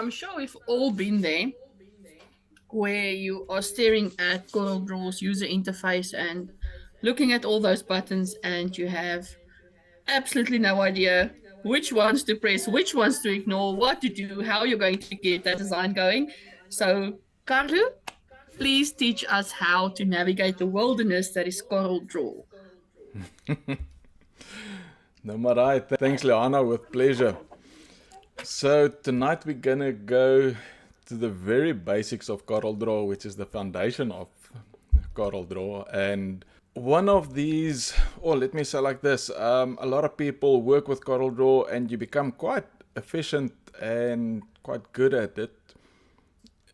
I'm sure we've all been there where you are staring at CorelDraw's user interface and looking at all those buttons and you have absolutely no idea which ones to press, which ones to ignore, what to do, how you're going to get that design going. So, Carlu, please teach us how to navigate the wilderness that is CorelDRAW. No, right. Thanks, Leanna, with pleasure. So tonight we're gonna go to the very basics of CorelDRAW, which is the foundation of CorelDRAW. And one of these, or let me say like this, a lot of people work with CorelDRAW and you become quite efficient and quite good at it.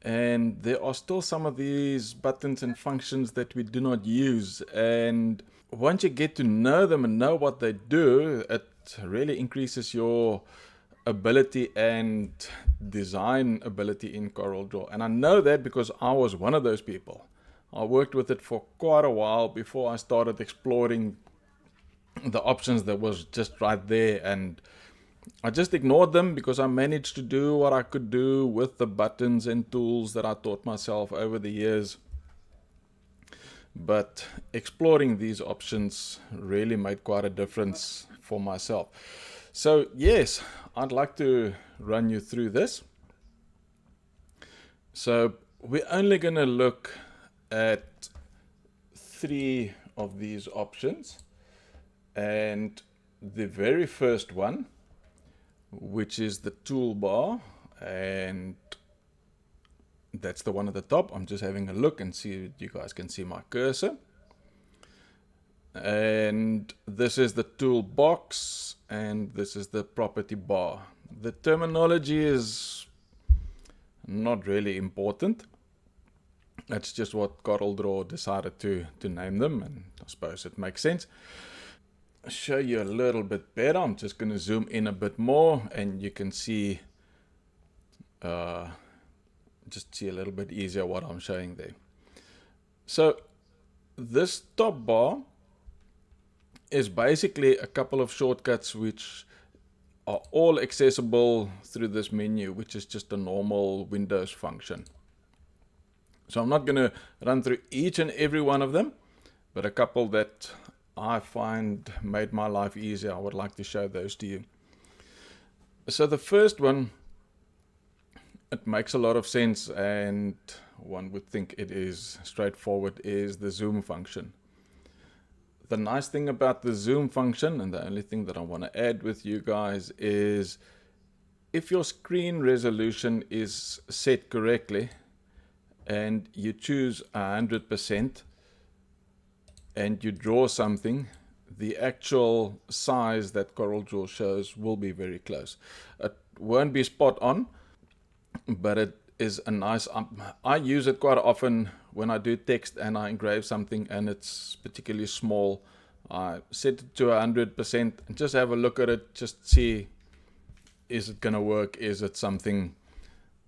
And there are still some of these buttons and functions that we do not use. And once you get to know them and know what they do, it really increases your ability and design ability in CorelDRAW. And I know that because I was one of those people. I worked with it for quite a while before I started exploring the options that was just right there, and I just ignored them because I managed to do what I could do with the buttons and tools that I taught myself over the years. But exploring these options really made quite a difference for myself. So yes, I'd like to run you through this. So we're only going to look at 3 of these options. And the very first one, which is the toolbar, and that's the one at the top. I'm just having a look and see if you guys can see my cursor. And this is the toolbox, and this is the property bar. The terminology is not really important. That's just what CorelDRAW decided to name them, and I suppose it makes sense. I'll show you a little bit better. I'm just going to zoom in a bit more, and you can see just see a little bit easier what I'm showing there. So this top bar is basically a couple of shortcuts which are all accessible through this menu, which is just a normal Windows function. So I'm not going to run through each and every one of them, but a couple that I find made my life easier, I would like to show those to you. So the first one, it makes a lot of sense, and one would think it is straightforward, is the zoom function. The nice thing about the zoom function, and the only thing that I want to add with you guys, is if your screen resolution is set correctly and you choose 100% and you draw something, the actual size that CorelDRAW shows will be very close. It won't be spot on, but it is a nice, I use it quite often when I do text and I engrave something and it's particularly small. I set it to 100% and just have a look at it, just see, is it gonna work? Is it something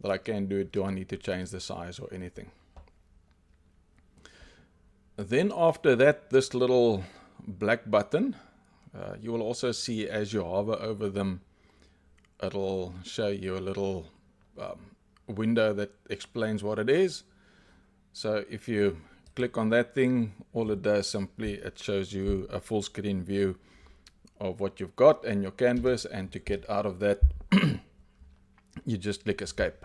that I can do? Do I need to change the size or anything? Then after that, this little black button, you will also see as you hover over them, it'll show you a little window that explains what it is. So if you click on that thing, all it does simply, it shows you a full screen view of what you've got and your canvas, and to get out of that, you just click escape.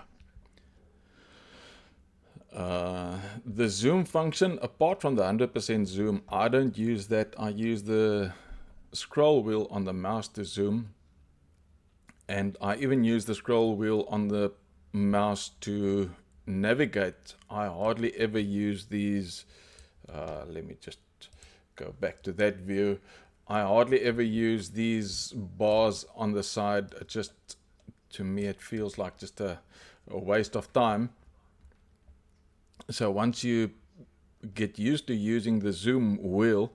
The zoom function, apart from the 100% zoom, I don't use that. I use the scroll wheel on the mouse to zoom, and I even use the scroll wheel on the mouse to navigate. I hardly ever use these. Let me just go back to that view. I hardly ever use these bars on the side. It just, to me, it feels like just a waste of time. So once you get used to using the zoom wheel,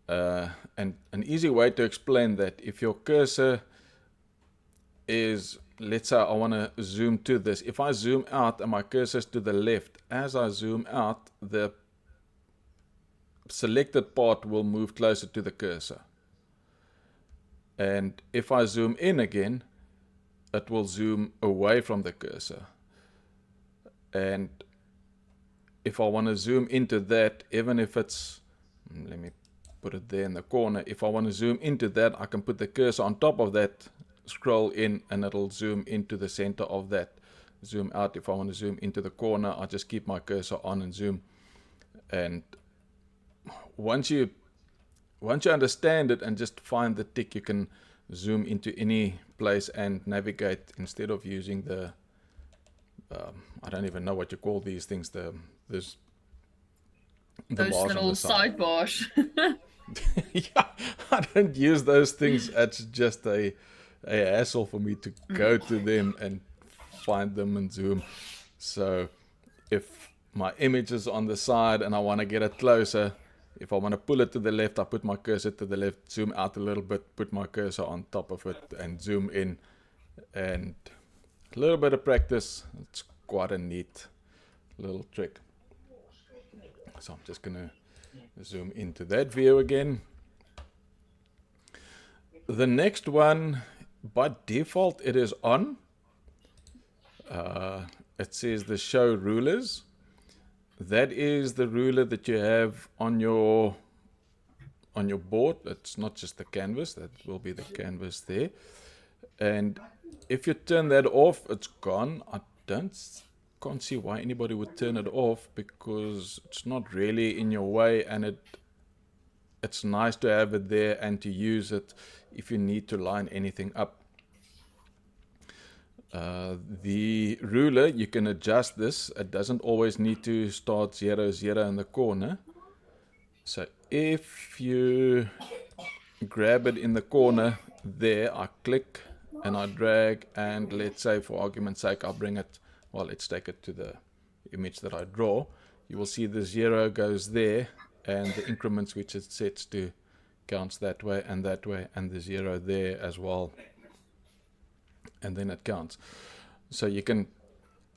and an easy way to explain that, if your cursor is, let's say I want to zoom to this, if I zoom out and my cursor is to the left, as I zoom out, the selected part will move closer to the cursor. And if I zoom in again, it will zoom away from the cursor. And if I want to zoom into that, even if it's, let me put it there in the corner. If I want to zoom into that, I can put the cursor on top of that, scroll in, and it'll zoom into the center of that. Zoom out. If I want to zoom into the corner, I just keep my cursor on and zoom. And once you understand it and just find the tick, you can zoom into any place and navigate instead of using the I don't even know what you call these things. There's the Those bars on little the side. sidebars. Yeah, I don't use those things. It's just a hassle for me to go to them and find them and zoom. So if my image is on the side and I want to get it closer, if I want to pull it to the left, I put my cursor to the left, zoom out a little bit, put my cursor on top of it, and zoom in. And a little bit of practice, it's quite a neat little trick. So I'm just going to zoom into that view again. The next one, by default, it is on. It says the show rulers. That is the ruler that you have on your board. It's not just the canvas, that will be the canvas there. And if you turn that off, it's gone. I can't see why anybody would turn it off, because it's not really in your way, and it's nice to have it there and to use it if you need to line anything up. The ruler, you can adjust this. It doesn't always need to start 0, 0 in the corner. So if you grab it in the corner there, I click and I drag, and let's say for argument's sake I'll bring it, well, let's take it to the image that I draw. You will see the 0 goes there, and the increments which it sets to counts that way, and the 0 there as well, and then it counts. So you can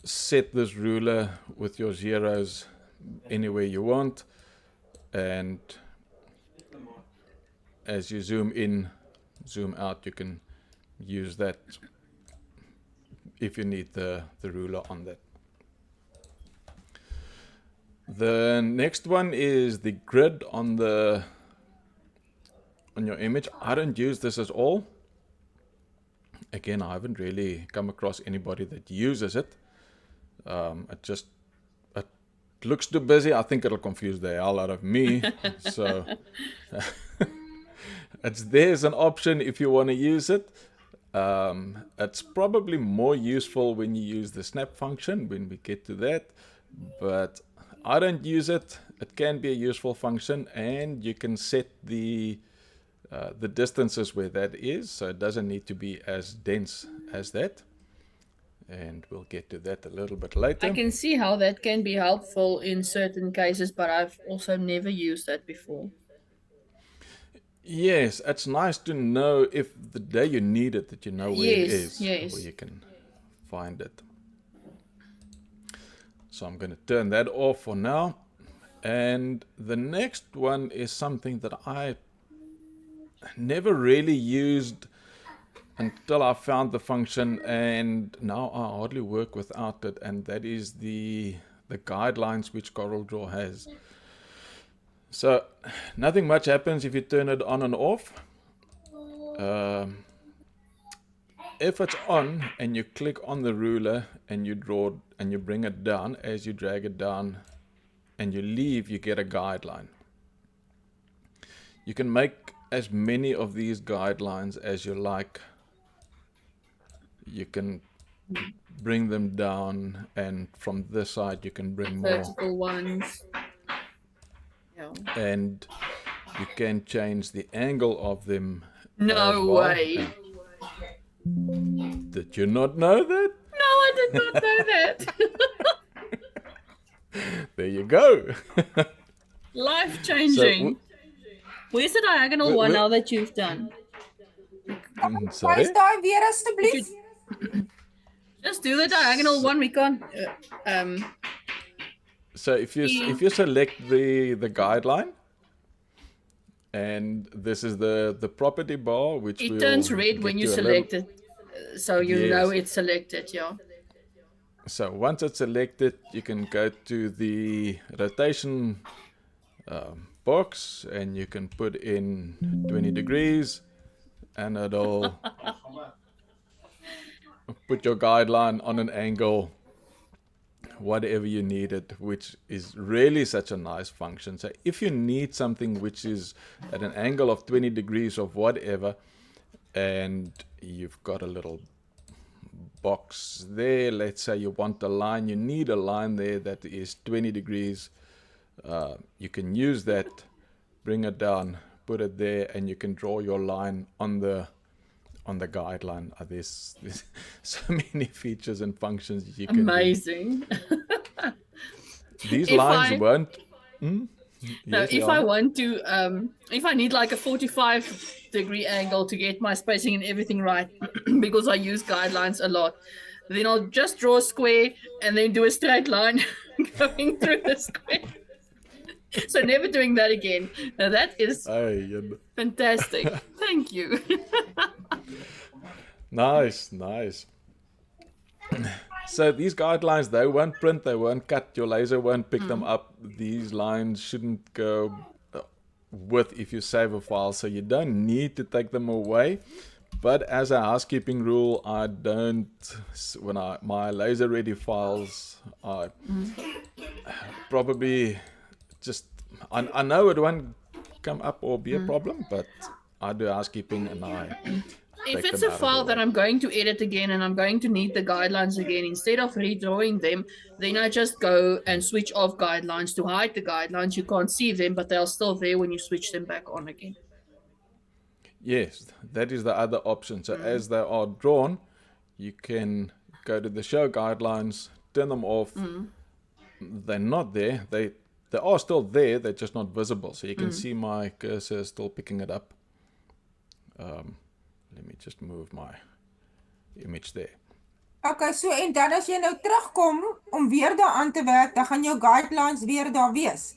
set this ruler with your zeros anywhere you want, and as you zoom in, zoom out, you can use that if you need the ruler on that. The next one is the grid on your image. I don't use this at all. Again, I haven't really come across anybody that uses it. It looks too busy. I think it'll confuse the hell out of me. So there's an option if you want to use it. It's probably more useful when you use the snap function when we get to that, but I don't use it. It can be a useful function, and you can set the distances where that is, so it doesn't need to be as dense as that, and we'll get to that a little bit later. I can see how that can be helpful in certain cases, but I've also never used that before. Yes, it's nice to know if the day you need it, that you know where it is, where you can find it. So I'm going to turn that off for now. And the next one is something that I never really used until I found the function, and now I hardly work without it, and that is the guidelines which CorelDRAW has. So nothing much happens if you turn it on and off. If it's on and you click on the ruler and you draw and you bring it down, as you drag it down and you leave, you get a guideline. You can make as many of these guidelines as you like. You can bring them down, and from this side you can bring more vertical ones. Yeah. And you can change the angle of them. No way. Did you not know that? No, I did not know that. There you go. Life changing. Where's the diagonal one now that you've done? Sorry? Just do the diagonal one. We can't. So if you select the guideline, and this is the property bar, which it turns red when you select it. so you know Yes. it's selected. Yeah. So once it's selected, you can go to the rotation box and you can put in 20 degrees and it'll put your guideline on an angle whatever you need it, which is really such a nice function. So if you need something which is at an angle of 20 degrees of whatever, and you've got a little box there, let's say you want a line, you need a line there that is 20 degrees, you can use that, bring it down, put it there, and you can draw your line on the guideline. There's so many features and functions you can do. Amazing. These if lines I won't. Now, Yes, if I Liana? want to, if I need like a 45-degree angle to get my spacing and everything right, because I use guidelines a lot, then I'll just draw a square and then do a straight line going through the square. So never doing that again. Now that is Hey, fantastic. Thank you. nice, nice. So these guidelines, they won't print, they won't cut, your laser won't pick them up. These lines shouldn't go with if you save a file, so you don't need to take them away. But as a housekeeping rule, I don't, when my laser ready files, I probably just, I know it won't come up or be a problem, but I do housekeeping and I If take it's them a out of the file that way. I'm going to edit again and I'm going to need the guidelines again, instead of redrawing them, then I just go and switch off guidelines to hide the guidelines. You can't see them, but they're still there when you switch them back on again. Yes, that is the other option. So as they are drawn, you can go to the show guidelines, turn them off. They're not there. They are still there. They're just not visible. So you can see my cursor still picking it up. Let me just move my image there. Okay, so en dan as jy nou terugkom om weer daaraan te werk, dan gaan jou guidelines weer daar wees.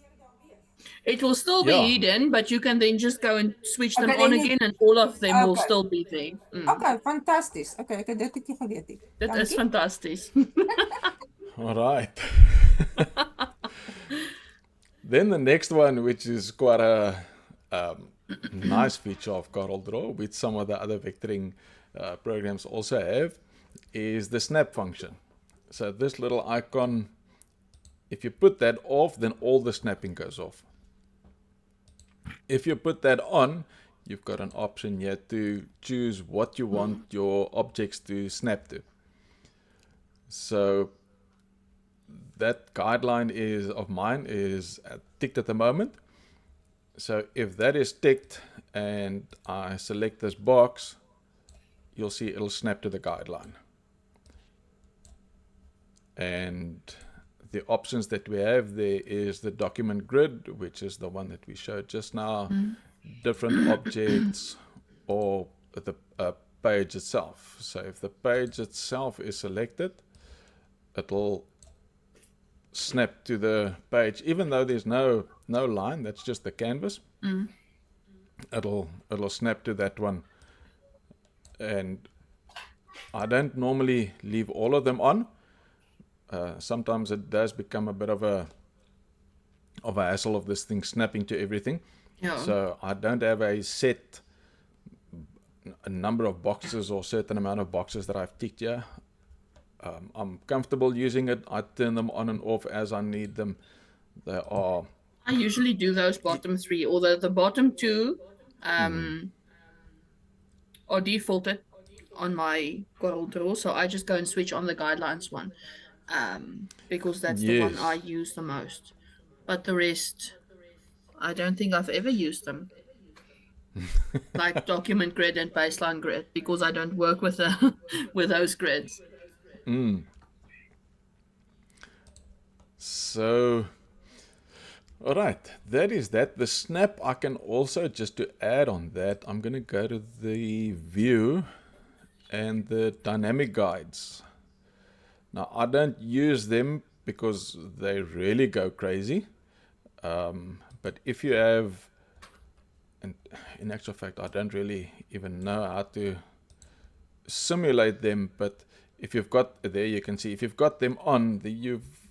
It will still be Yeah. hidden, but you can then just go and switch them Okay, on then you- again and all of them will Okay. still be there. Okay, fantasties. Okay, ek het dit nie geweet nie. That is Dankie. fantastic. All right. Then the next one, which is quite a nice feature of CorelDRAW, which some of the other vectoring programs also have, is the snap function. So this little icon, if you put that off, then all the snapping goes off. If you put that on, you've got an option here to choose what you want your objects to snap to. So that guideline is of mine is ticked at the moment. So if that is ticked and I select this box, you'll see it'll snap to the guideline. And the options that we have there is the document grid, which is the one that we showed just now, different objects, or the page itself. So if the page itself is selected, it'll snap to the page, even though there's no line, that's just the canvas. It'll snap to that one. And I don't normally leave all of them on. Sometimes it does become a bit of a hassle of this thing snapping to everything. Yeah. So I don't have a set a number of boxes or certain amount of boxes that I've ticked here. I'm comfortable using it. I turn them on and off as I need them. They are. I usually do those bottom three, although the bottom two are defaulted on my CorelDRAW, so I just go and switch on the guidelines one, because that's the one Yes. I use the most. But the rest, I don't think I've ever used them. Like document grid and baseline grid, because I don't work with with those grids. So, all right, that is that. The snap, I can also, just to add on that, I'm going to go to the view and the dynamic guides. Now, I don't use them because they really go crazy. But if you have, and in actual fact, I don't really even know how to simulate them, but if you've got, there you can see, if you've got them on, you've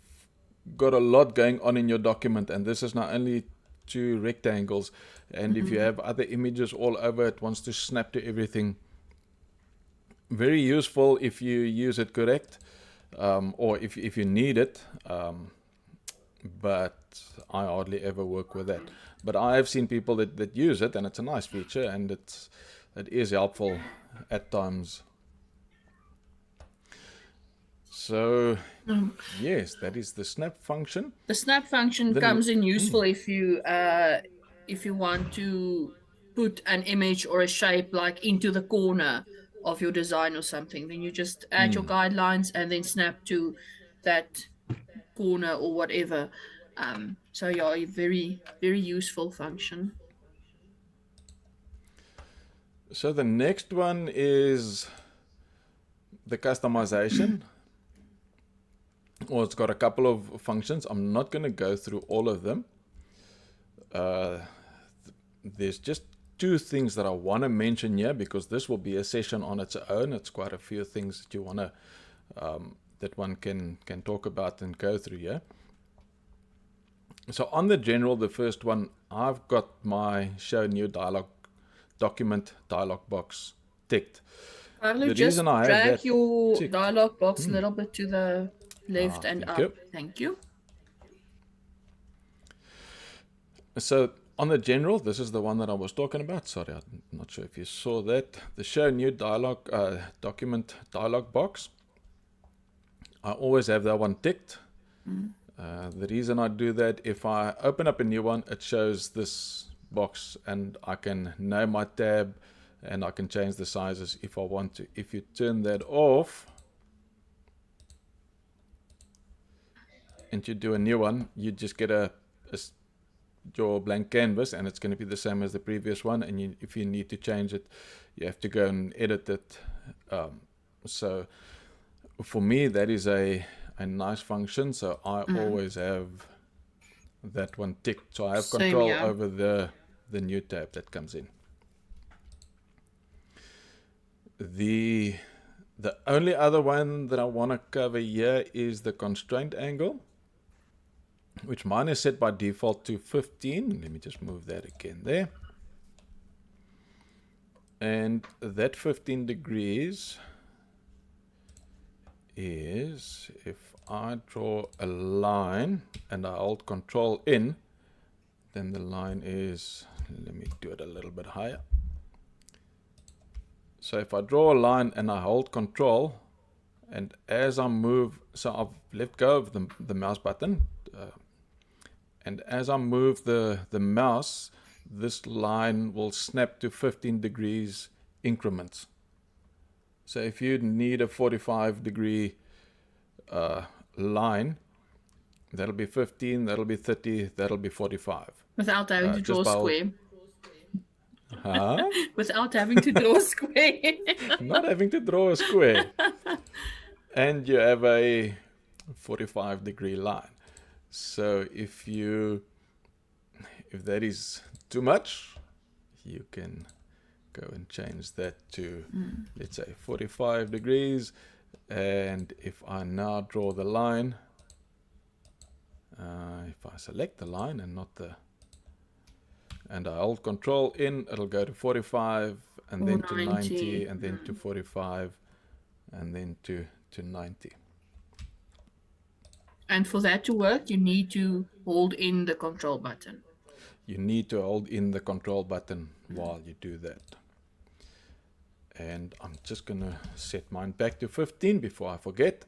got a lot going on in your document, and this is not only two rectangles, and if you have other images all over, it wants to snap to everything. Very useful if you use it correct, or if you need it, but I hardly ever work with that. But I have seen people that use it, and it's a nice feature, and it is helpful at times. So yes, that is the snap function. The snap function Then comes in useful if you want to put an image or a shape like into the corner of your design or something. Then you just add your guidelines and then snap to that corner or whatever. So yeah, a very very useful function. So the next one is the customization. Well, it's got a couple of functions. I'm not going to go through all of them. There's just two things that I want to mention here, because this will be a session on its own. It's quite a few things that you want to that one can talk about and go through here. So on the general, the first one, I've got my show new document dialog box ticked. Carlo, The just reason I have drag that your ticked. dialog box a little bit to the left and Thank up. you. Thank you. So on the general, this is the one that I was talking about. Sorry, I'm not sure if you saw that. The show new document dialog box. I always have that one ticked. The reason I do that, if I open up a new one, it shows this box, and I can name my tab, and I can change the sizes if I want to. If you turn that off and you do a new one, you just get your blank canvas, and it's going to be the same as the previous one, and if you need to change it, you have to go and edit it. So for me, that is a nice function, so I always have that one ticked, so I have Same control here. over the new tab that comes in. The only other one that I want to cover here is the constraint angle, which mine is set by default to 15. Let me just move that again there. And that 15 degrees is, if I draw a line and I hold control in, then the line is, let me do it a little bit higher. So if I draw a line and I hold control, and as I move, so I've let go of the mouse button, and as I move the mouse, this line will snap to 15 degrees increments. So if you need a 45 degree line, that'll be 15, that'll be 30, that'll be 45. Without having to draw a square. Huh? Without having to draw a square. Not having to draw a square. And you have a 45 degree line. So if that is too much, you can go and change that to, let's say, 45 degrees. And if I now draw the line, if I select the line and not and I hold control in, it'll go to 45, and then to 90, and then to 45, and then to 90. And for that to work, you need to hold in the control button. You need to hold in the control button while you do that. And I'm just going to set mine back to 15 before I forget.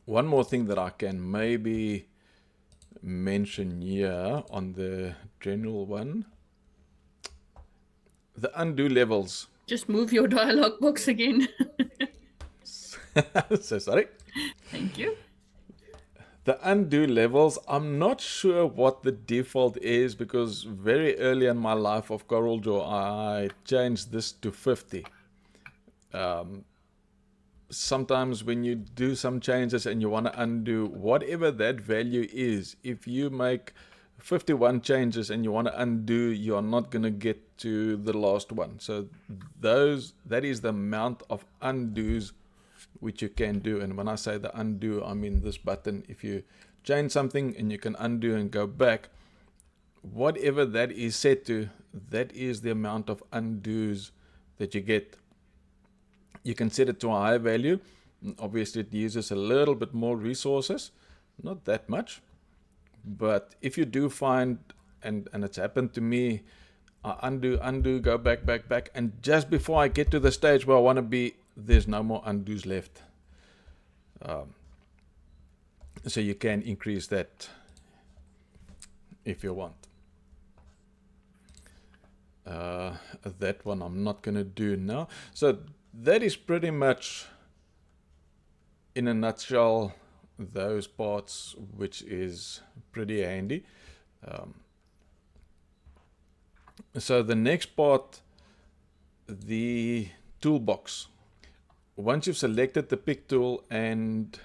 One more thing that I can maybe mention here on the general one, the undo levels. Just move your dialog box again. So sorry. Thank you. The undo levels, I'm not sure what the default is, because very early in my life of CorelDRAW, I changed this to 50. Sometimes when you do some changes and you want to undo whatever that value is, if you make 51 changes and you want to undo, you are not going to get to the last one. So that is the amount of undos which you can do. And when I say the undo, I mean this button. If you change something and you can undo and go back, whatever that is set to, that is the amount of undos that you get. You can set it to a high value. Obviously, it uses a little bit more resources, not that much. But if you do find, and it's happened to me, I undo, go back, and just before I get to the stage where I want to be, there's no more undos left. So you can increase that if you want. That one I'm not going to do now. So that is pretty much, in a nutshell, those parts, which is pretty handy. So the next part, the toolbox. Once you've selected the pick tool and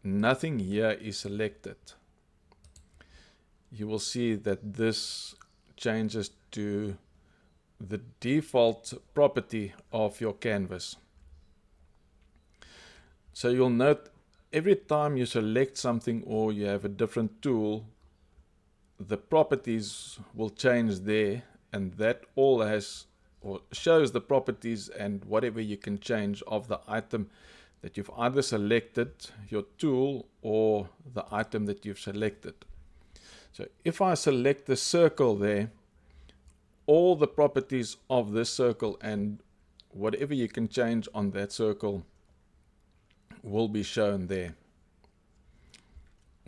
nothing here is selected, you will see that this changes to the default property of your canvas. So you'll note every time you select something or you have a different tool, the properties will change there, and that all has or shows the properties and whatever you can change of the item that you've either selected, your tool, or the item that you've selected. So if I select the circle there, all the properties of this circle and whatever you can change on that circle will be shown there.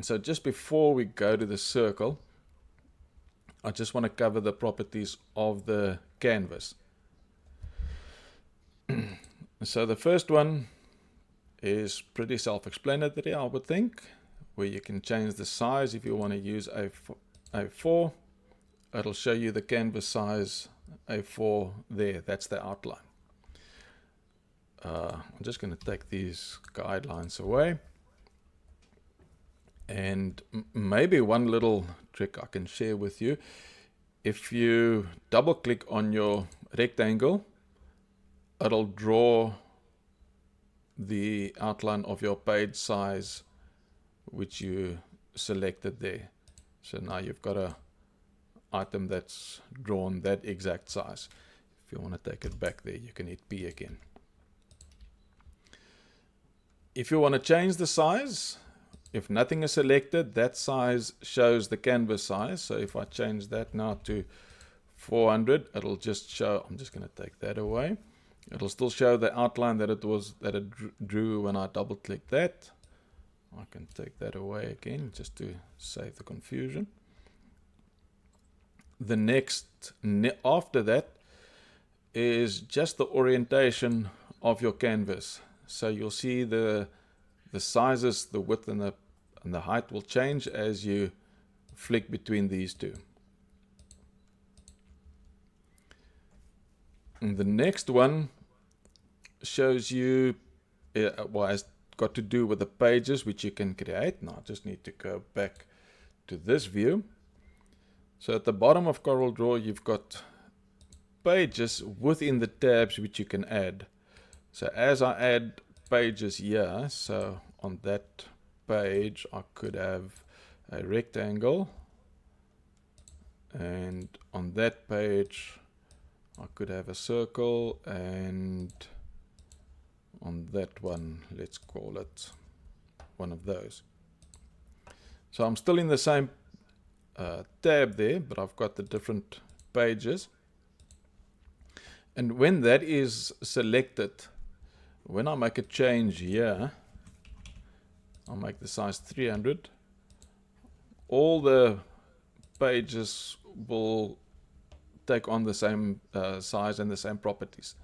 So just before we go to the circle, I just want to cover the properties of the canvas. So the first one is pretty self-explanatory, I would think, where you can change the size. If you want to use A4, it'll show you the canvas size A4 there. That's the outline. I'm just going to take these guidelines away. And maybe one little trick I can share with you. If you double click on your rectangle, it'll draw the outline of your page size which you selected there. So now you've got a item that's drawn that exact size. If you want to take it back there, you can hit P again. If you want to change the size, if nothing is selected, that size shows the canvas size. So if I change that now to 400, it'll just show, I'm just going to take that away. It'll still show the outline that it drew when I double click that. I can take that away again just to save the confusion. The next after that is just the orientation of your canvas. So you'll see the sizes, the width and the height will change as you flick between these two. And the next one shows you what has got to do with the pages which you can create. Now I just need to go back to this view. So at the bottom of CorelDRAW, you've got pages within the tabs which you can add. So as I add pages here, so on that page I could have a rectangle, and on that page I could have a circle, and on that one, let's call it one of those. So I'm still in the same tab there, but I've got the different pages. And when that is selected, when I make a change here, I'll make the size 300, all the pages will take on the same size and the same properties.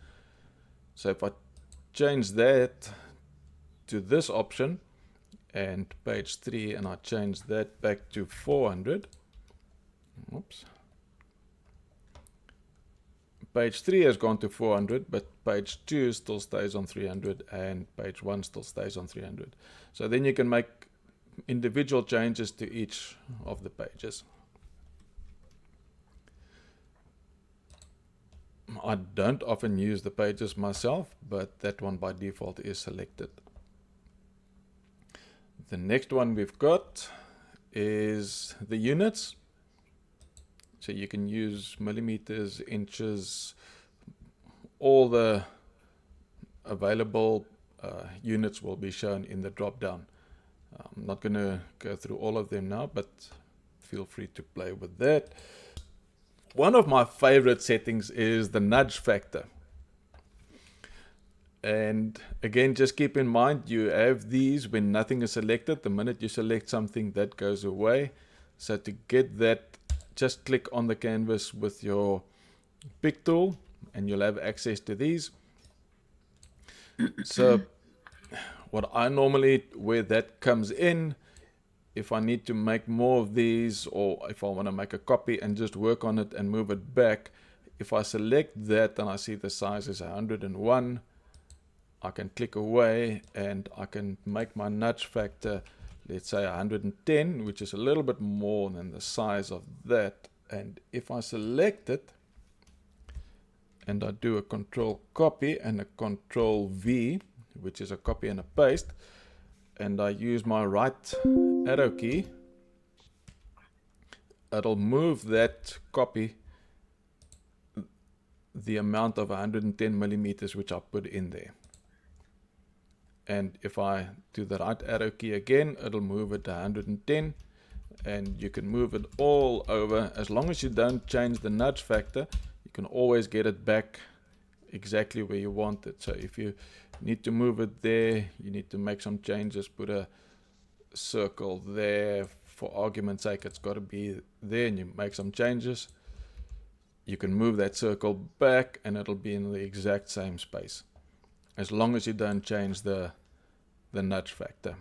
So if I change that to this option and page 3, and I change that back to 400, oops, page 3 has gone to 400, but page 2 still stays on 300 and page 1 still stays on 300. So then you can make individual changes to each of the pages. I don't often use the pages myself, but that one by default is selected. The next one we've got is the units. So you can use millimeters, inches, all the available units will be shown in the drop down. I'm not going to go through all of them now, but feel free to play with that. One of my favorite settings is the nudge factor. And again, just keep in mind, you have these when nothing is selected. The minute you select something, that goes away. So to get that, just click on the canvas with your pick tool and you'll have access to these. So what I normally, where that comes in, if I need to make more of these, or if I want to make a copy and just work on it and move it back, if I select that and I see the size is 101, I can click away and I can make my nudge factor, let's say 110, which is a little bit more than the size of that. And if I select it and I do a control copy and a control V, which is a copy and a paste, and I use my right arrow key, it'll move that copy the amount of 110 millimeters which I put in there. And if I do the right arrow key again, it'll move it to 110, and you can move it all over. As long as you don't change the nudge factor, you can always get it back exactly where you want it. So if you need to move it there, you need to make some changes, put a circle there, for argument's sake it's got to be there, and you make some changes, you can move that circle back and it'll be in the exact same space, as long as you don't change the nudge factor.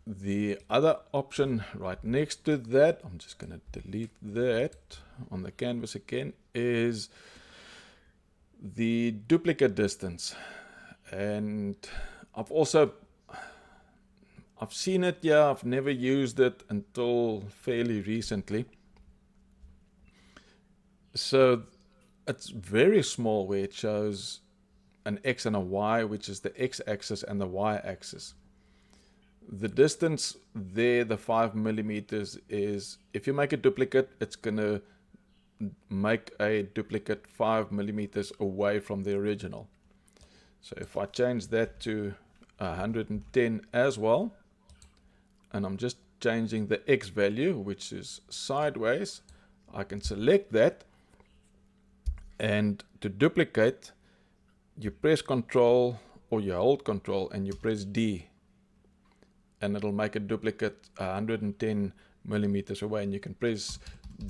The other option right next to that, I'm just going to delete that on the canvas again, is the duplicate distance. And I've seen it, yeah, I've never used it until fairly recently. So it's very small, where it shows an X and a Y, which is the X axis and the Y axis. The distance there, the 5 millimeters, is if you make a duplicate, it's going to make a duplicate 5 millimeters away from the original. So if I change that to 110 as well, and I'm just changing the X value, which is sideways, I can select that, and to duplicate, you press Control, or you hold Control and you press D, and it'll make a duplicate 110 millimeters away, and you can press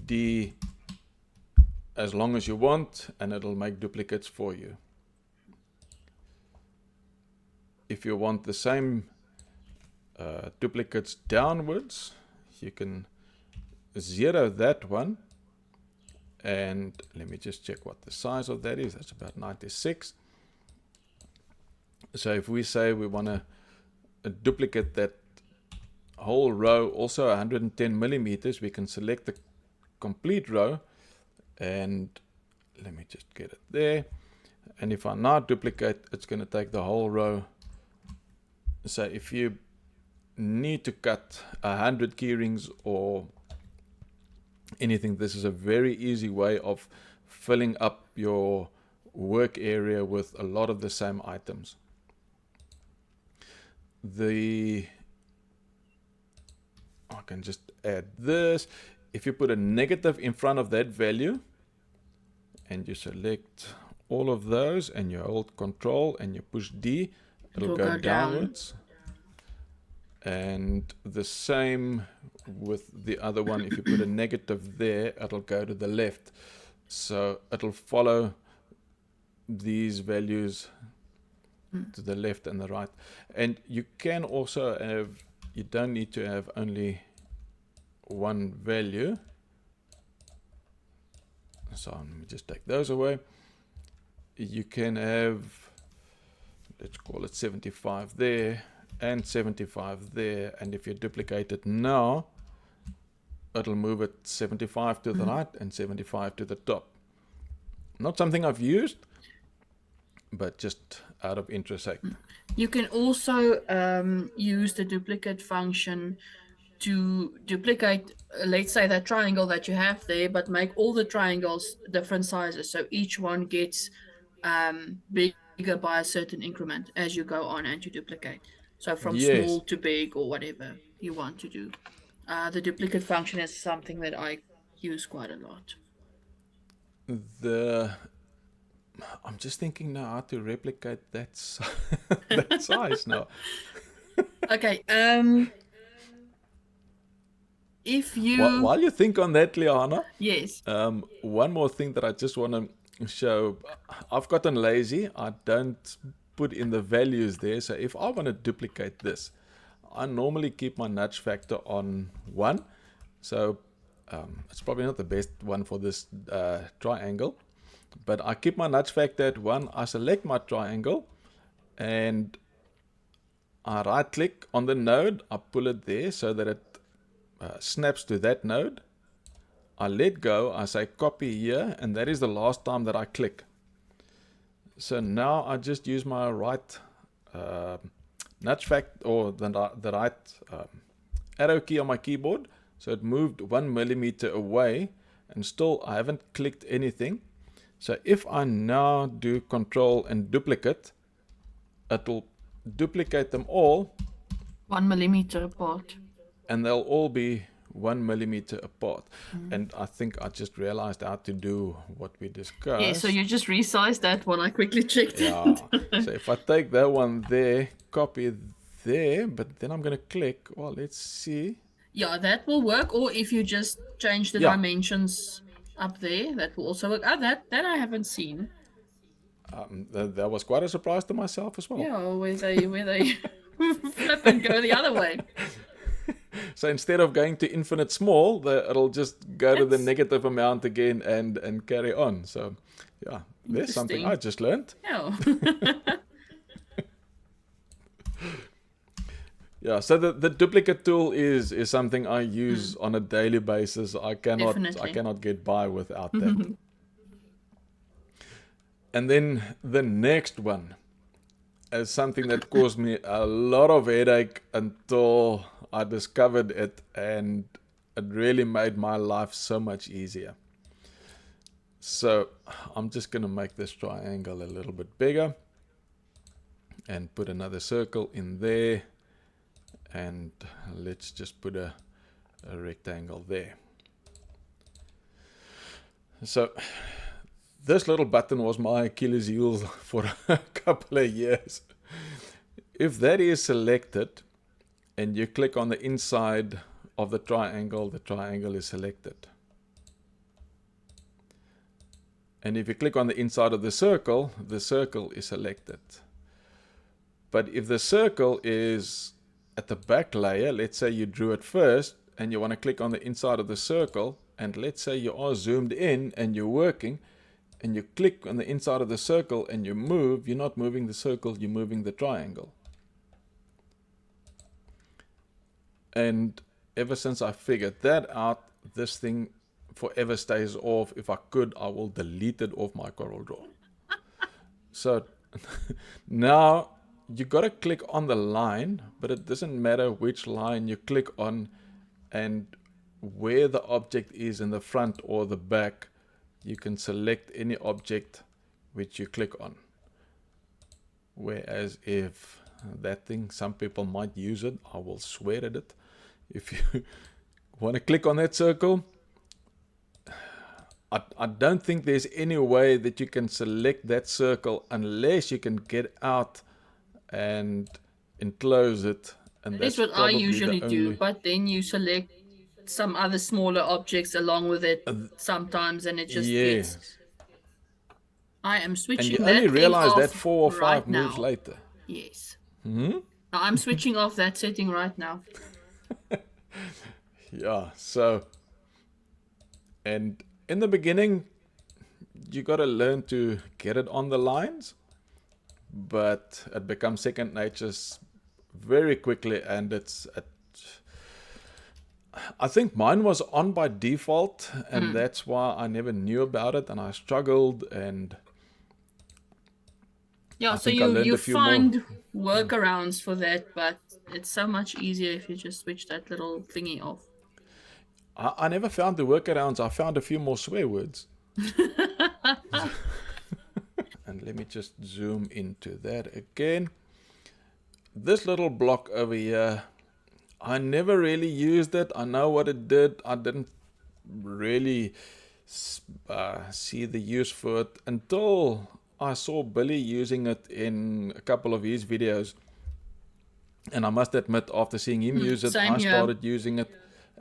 D as long as you want and it'll make duplicates for you. If you want the same duplicates downwards, you can zero that one, and let me just check what the size of that is. That's about 96. So if we say we want to duplicate that whole row, also 110 millimeters, we can select the complete row, and let me just get it there. And if I now duplicate, it's going to take the whole row. So if you need to cut 100 key rings or anything, this is a very easy way of filling up your work area with a lot of the same items. I can just add this. If you put a negative in front of that value and you select all of those and you hold Control and you push D, it'll go downwards. And the same with the other one. If you put a negative there, it'll go to the left. So it'll follow these values to the left and the right. And you can also have, you don't need to have only one value. So let me just take those away. You can have, let's call it 75 there and 75 there, and if you duplicate it now, it'll move it 75 to the right and 75 to the top. Not something I've used, but just out of interest sake. You can also use the duplicate function to duplicate, let's say, that triangle that you have there, but make all the triangles different sizes. So each one gets bigger by a certain increment as you go on and you duplicate. So from small Yes, to big or whatever you want to do. The duplicate function is something that I use quite a lot. the I'm just thinking now how to replicate that that size now. Okay. If you While you think on that, Liana, yes. one more thing that I just want to show. I've gotten lazy. I don't put in the values there. So if I want to duplicate this, I normally keep my nudge factor on 1. So it's probably not the best one for this triangle. But I keep my nudge factor at 1. I select my triangle and I right click on the node. I pull it there so that it snaps to that node. I let go, I say copy here, and that is the last time that I click. So now I just use my right nudge factor, or the right arrow key on my keyboard. So it moved 1 millimeter away, and still I haven't clicked anything. So if I now do control and duplicate, it will duplicate them all, 1 millimeter apart. and they'll all be 1 millimeter apart. And I think I just realized how to do what we discussed. Yeah, so you just resized that one. I quickly checked Yeah. it. So if I take that one there, copy there, but then I'm going to click. Well, let's see. Yeah, that will work. Or if you just change the Yeah. dimensions up there, that will also work. That I haven't seen. That was quite a surprise to myself as well. Yeah, where they flip and go the other way. So instead of going to infinite small, it'll just go to the That's negative amount again and carry on. So yeah, there's something I interesting. just learned. Yeah. Yeah, so the duplicate tool is something I use on a daily basis. I Definitely. cannot get by without that. And then the next one is something that caused me a lot of headache until I discovered it, and it really made my life so much easier. So I'm just going to make this triangle a little bit bigger and put another circle in there, and let's just put a rectangle there. So this little button was my Achilles heel for a couple of years. If that is selected and you click on the inside of the triangle is selected. And if you click on the inside of the circle is selected. But if the circle is at the back layer, let's say you drew it first and you want to click on the inside of the circle, and let's say you are zoomed in and you're working, and you click on the inside of the circle and you move, you're not moving the circle, you're moving the triangle. And ever since I figured that out, this thing forever stays off. If I could, I will delete it off my CorelDRAW. So now you got to click on the line, but it doesn't matter which line you click on and where the object is in the front or the back. You can select any object which you click on. Whereas if that thing, some people might use it, I will swear at it. If you want to click on that circle, I don't think there's any way that you can select that circle unless you can get out and enclose it. And That is that's what I probably usually the do, only... but then you select some other smaller objects along with it sometimes, and it just gets. Yes. I am And you switching only that thing realize that off 4 or 5 right moves now. later. Yes. Hmm? I'm switching off that setting right now. Yeah, so, and in the beginning, you got to learn to get it on the lines, but it becomes second nature very quickly, and I think mine was on by default, and Mm. that's why I never knew about it, and I struggled, and Yeah, I so think I learned you a few more. find workarounds for that, but it's so much easier if you just switch that little thingy off. I never found the workarounds. I found a few more swear words. And let me just zoom into that again. This little block over here, I never really used it. I know what it did. I didn't really see the use for it until I saw Billy using it in a couple of his videos. And I must admit, after seeing him use it, Same I here. started using it,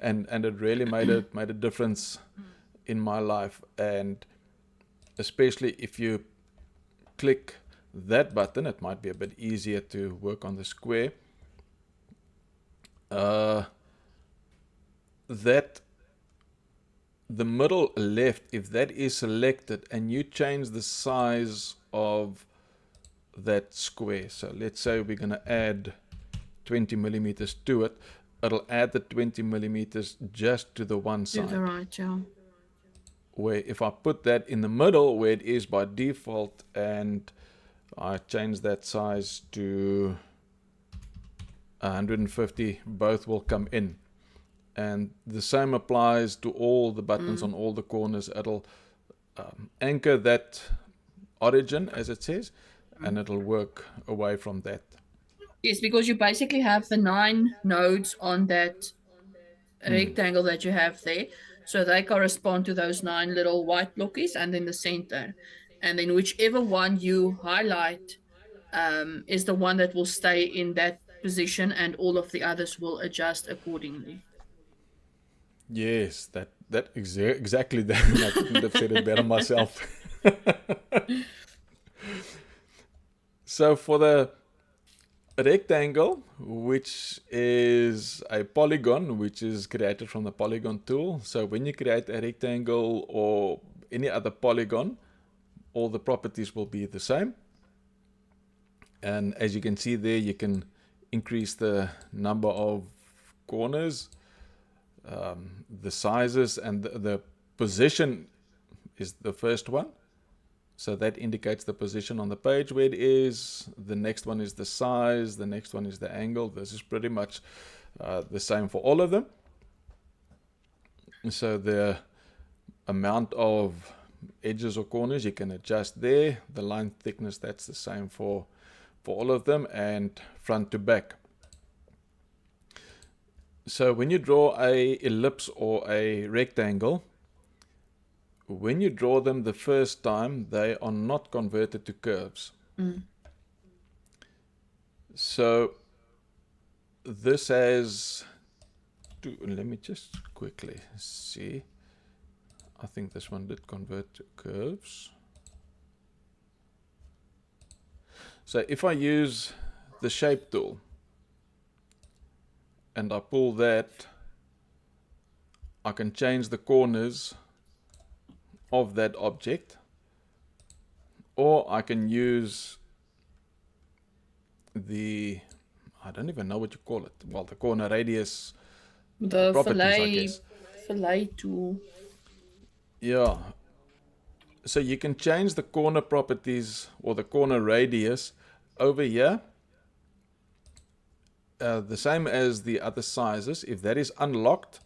and it really made a difference in my life. And especially if you click that button, it might be a bit easier to work on the square. Uh, that the middle left, if that is selected and you change the size of that square, so let's say we're going to add 20 millimeters to it, it'll add the 20 millimeters just to the one To the side. right, yeah. Where if I put that in the middle where it is by default, and I change that size to 150, both will come in. And the same applies to all the buttons on all the corners. It'll anchor that origin, as it says, and it'll work away from that. Yes, because you basically have the 9 nodes on that rectangle that you have there. So they correspond to those 9 little white blockies and then the center. And then whichever one you highlight is the one that will stay in that position and all of the others will adjust accordingly. Yes, exactly that. And I couldn't have said it better myself. So for the rectangle, which is a polygon, which is created from the polygon tool. So when you create a rectangle or any other polygon, all the properties will be the same. And as you can see there, you can increase the number of corners, the sizes, and the position is the first one. So that indicates the position on the page where it is. The next one is the size. The next one is the angle. This is pretty much the same for all of them. So the amount of edges or corners you can adjust there. The line thickness, that's the same for all of them, and front to back. So when you draw a ellipse or a rectangle, when you draw them the first time, they are not converted to curves. So this has let me just quickly see. I think this one did convert to curves. So if I use the shape tool and I pull that, I can change the corners of that object, or I can use the, I don't even know what you call it, well, the corner radius The properties, I fillet guess. fillet tool. Yeah. So you can change the corner properties or the corner radius over here, the same as the other sizes. If that is unlocked,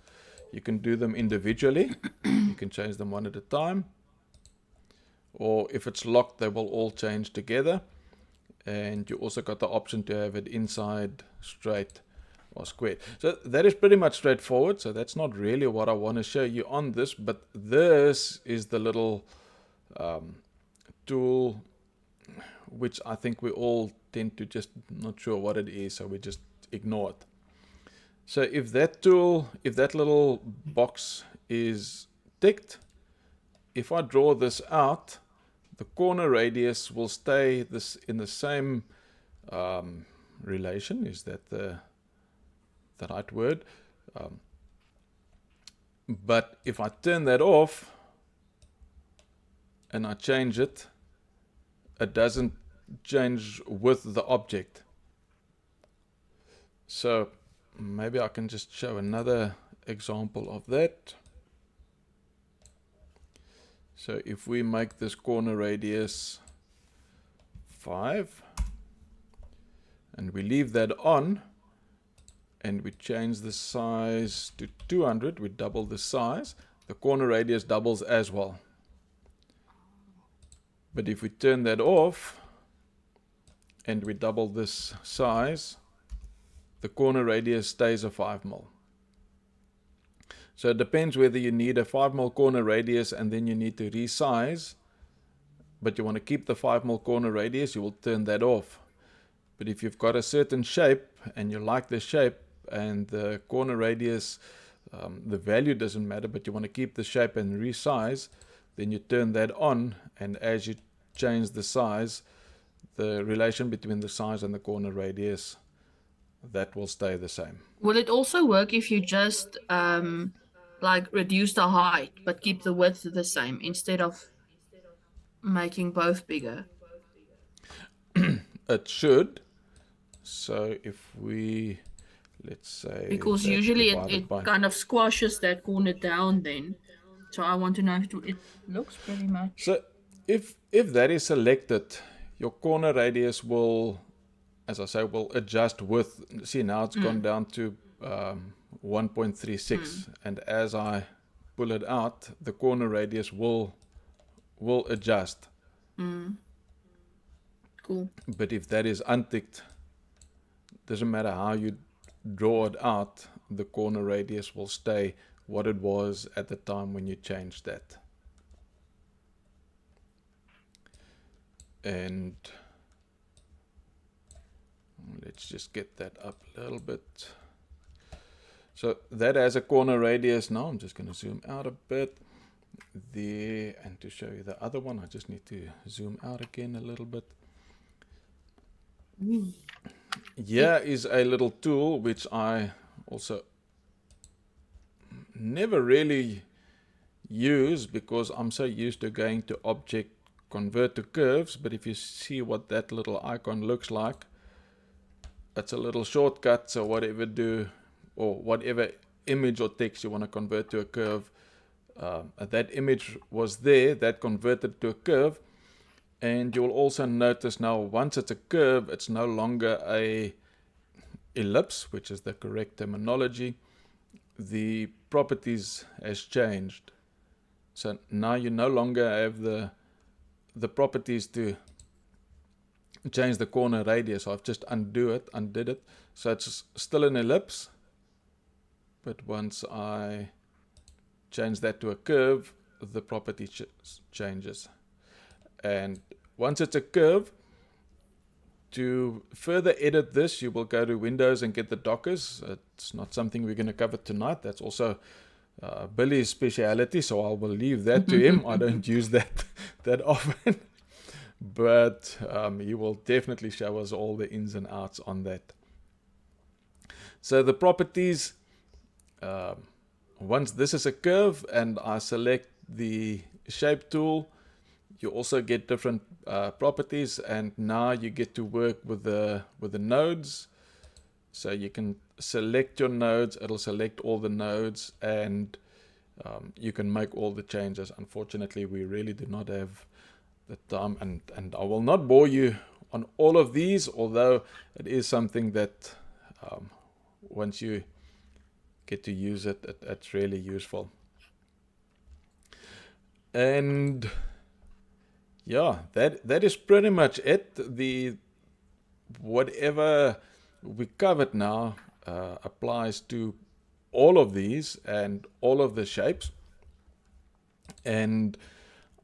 you can do them individually. You can change them one at a time. Or if it's locked, they will all change together. And you also got the option to have it inside, straight, or squared. So that is pretty much straightforward. So that's not really what I want to show you on this, but this is the little tool which I think we all tend to just not sure what it is, so we just ignore it. So if that tool, if that little box is ticked, if I draw this out, the corner radius will stay this in the same relation. Is that the right word? But if I turn that off and I change it, it doesn't change with the object. So maybe I can just show another example of that. So if we make this corner radius 5 and we leave that on and we change the size to 200, we double the size, the corner radius doubles as well. But if we turn that off and we double this size, the corner radius stays a 5 mil. So it depends whether you need a 5 mil corner radius and then you need to resize, but you want to keep the 5 mil corner radius, you will turn that off. But if you've got a certain shape and you like the shape and the corner radius, the value doesn't matter, but you want to keep the shape and resize, then you turn that on, and as you change the size, the relation between the size and the corner radius, that will stay the same. Will it also work if you just like reduce the height but keep the width the same instead of making both bigger? It should. So if we, let's say, Because that usually divided it by... kind of squashes that corner down then. So I want to know if it looks pretty much. So if that is selected, your corner radius will, as I say, will adjust with, see now it's gone down to 1.36, and as I pull it out, the corner radius will adjust. Cool. But if that is unticked, doesn't matter how you draw it out, the corner radius will stay what it was at the time when you changed that. And let's just get that up a little bit. So that has a corner radius now. I'm just going to zoom out a bit there, and to show you the other one, I just need to zoom out again a little bit. Here is a little tool which I also never really use because I'm so used to going to object, convert to curves. But if you see what that little icon looks like, it's a little shortcut. So whatever whatever image or text you want to convert to a curve, that image was there, that converted to a curve. And you'll also notice now, once it's a curve, it's no longer a ellipse, which is the correct terminology. The properties has changed. So now you no longer have the properties to change the corner radius. I've just undid it. So it's still an ellipse, but once I change that to a curve, the property changes. And once it's a curve, to further edit this, you will go to Windows and get the Dockers. It's not something we're going to cover tonight. That's also Billy's speciality, so I will leave that to him. I don't use that often. But he will definitely show us all the ins and outs on that. So the properties, once this is a curve and I select the shape tool, you also get different properties, and now you get to work with the nodes. So you can select your nodes, it'll select all the nodes, and you can make all the changes. Unfortunately, we really do not have the time, and I will not bore you on all of these, although it is something that once you get to use it, it's really useful. And yeah, that is pretty much it. Whatever we covered now applies to all of these and all of the shapes. And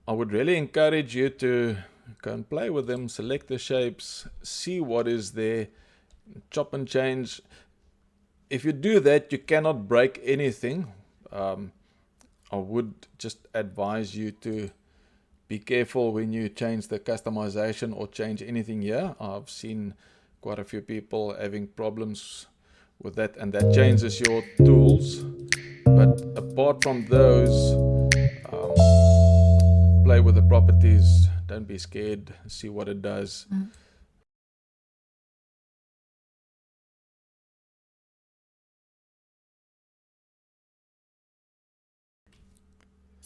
I would really encourage you to go and play with them, select the shapes, see what is there, chop and change. If you do that, you cannot break anything. I would just advise you to be careful when you change the customization or change anything here. I've seen quite a few people having problems with that, and that changes your tools. But apart from those, play with the properties, don't be scared, see what it does.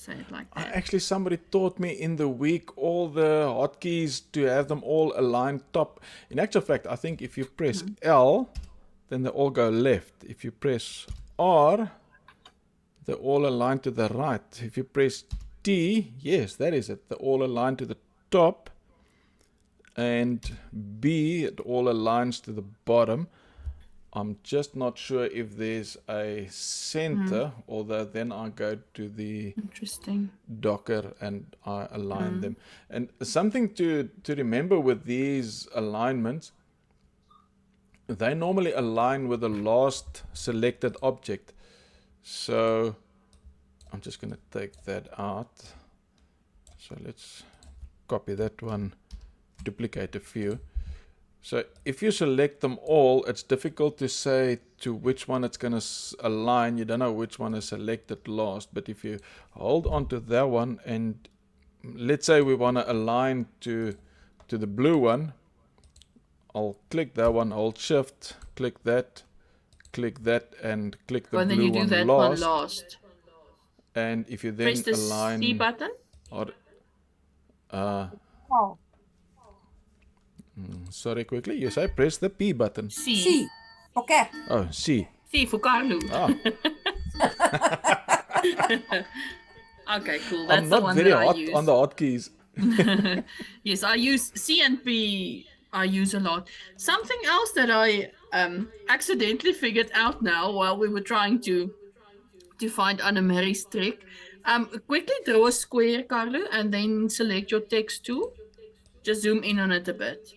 say it like I that. actually somebody taught me in the week all the hotkeys to have them all aligned top. In actual fact, I think if you press L, then they all go left. If you press R, they all align to the right. If you press T, yes, that is it. They all align to the top. And B, it all aligns to the bottom. I'm just not sure if there's a center, although then I go to the Interesting. Docker and I align them. And something to remember with these alignments, they normally align with the last selected object. So I'm just going to take that out. So let's copy that one, duplicate a few. So if you select them all, it's difficult to say to which one it's going to align. You don't know which one is selected last. But if you hold on to that one, and let's say we want to align to the blue one, I'll click that one, hold shift, click that, and click the Well, then blue you do one that one last. last. And if you Press then the align, C button. or Wow. sorry, quickly, you say press the P button. C. Okay. Oh, C. C for Carlo. Ah, Okay, cool. I'm That's the not one very that I hot use. on the hotkeys. Yes, I use C and P. I use a lot. Something else that I accidentally figured out now while we were trying to find Anna Mary's trick. Quickly draw a square, Carlo, and then select your text tool. Just zoom in on it a bit.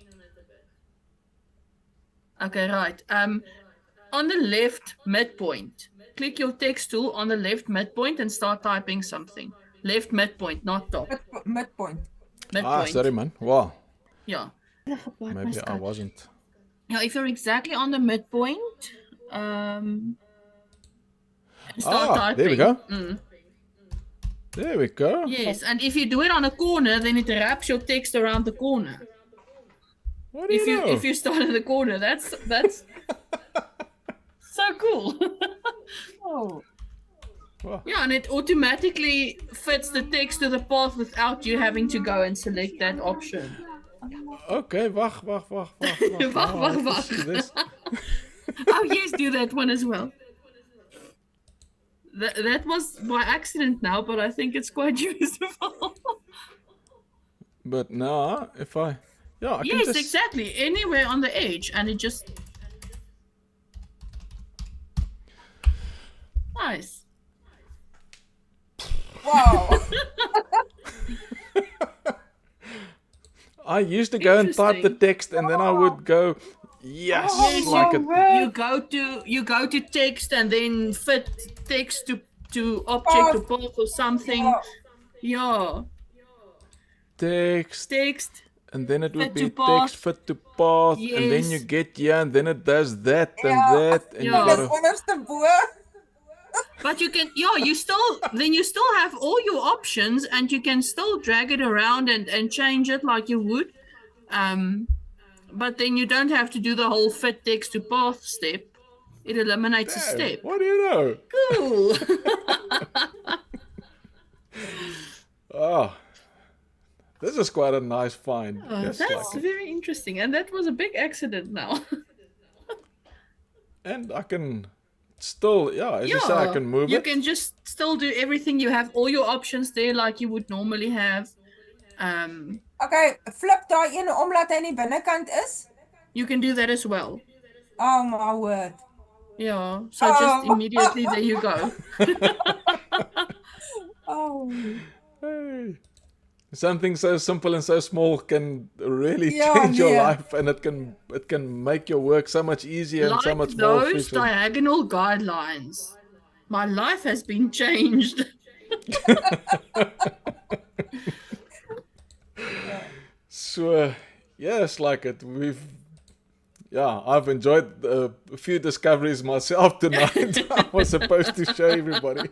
Okay, right. On the left midpoint, click your text tool on the left midpoint and start typing something. Left midpoint, not top. Midpoint. Midpoint. Sorry man. Wow. Yeah. Maybe I wasn't. Now, if you're exactly on the midpoint, start typing. There we go. There we go. Yes, and if you do it on a corner, then it wraps your text around the corner. What do you know? If you start in the corner, that's so cool. Oh. Wow. Yeah, and it automatically fits the text to the path without you having to go and select that option. Okay, wacht. Wacht, Now I have to wacht. see this. Oh yes, do that one as well. That was by accident now, but I think it's quite useful. But now, if I... Yeah, I can Yes, just... exactly. Anywhere on the edge, and it just... Nice. Wow. I used to go and type the Interesting. text and then I would go, yes, Yes, like it. you go to text and then fit text to object to path or something. Yeah. Text, Text. and then it would Fit be to path. text fit to path, and then you Yes. get here, and then it does that and Yeah. that, and Yeah. you Dis gotta... onderste bo. But you can, yeah, you still have all your options and you can still drag it around and change it like you would. But then you don't have to do the whole fit text to path step. It eliminates a step. What do you know? Cool. Oh, this is quite a nice find. Yes, That's like it. very interesting. And that was a big accident now. And I can still, yeah, as you say, I can move you it. can just still do everything. You have all your options there like you would normally have. Okay, flip daai een om laat hy aan die binnekant is. You can do that as well. Oh my word. Yeah. So just immediately there you go. Oh. Hey. Something so simple and so small can really Yeah, change your yeah. life, and it can make your work so much easier and so Like much more those efficient. diagonal guidelines. My life has been changed. So, yes, like it. I've enjoyed a few discoveries myself tonight. I was supposed to show everybody.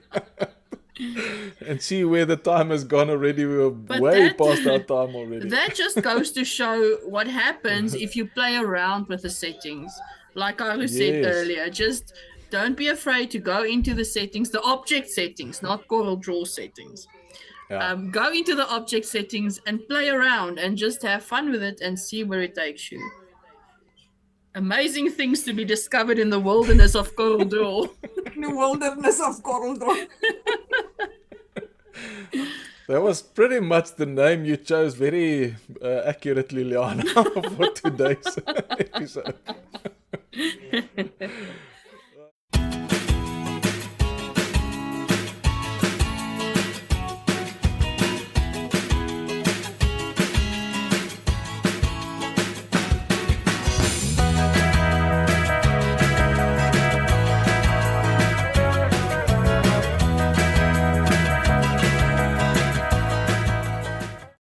And see where the time has gone already. We were way past our time already. That just goes to show what happens if you play around with the settings. Like I said Yes. earlier, just don't be afraid to go into the settings, the object settings, not Coral Draw settings. Yeah. Go into the object settings and play around and just have fun with it and see where it takes you. Amazing things to be discovered in the wilderness of Coral Draw. The wilderness of Coral Draw. That was pretty much the name you chose very accurately, Liana, for today's episode.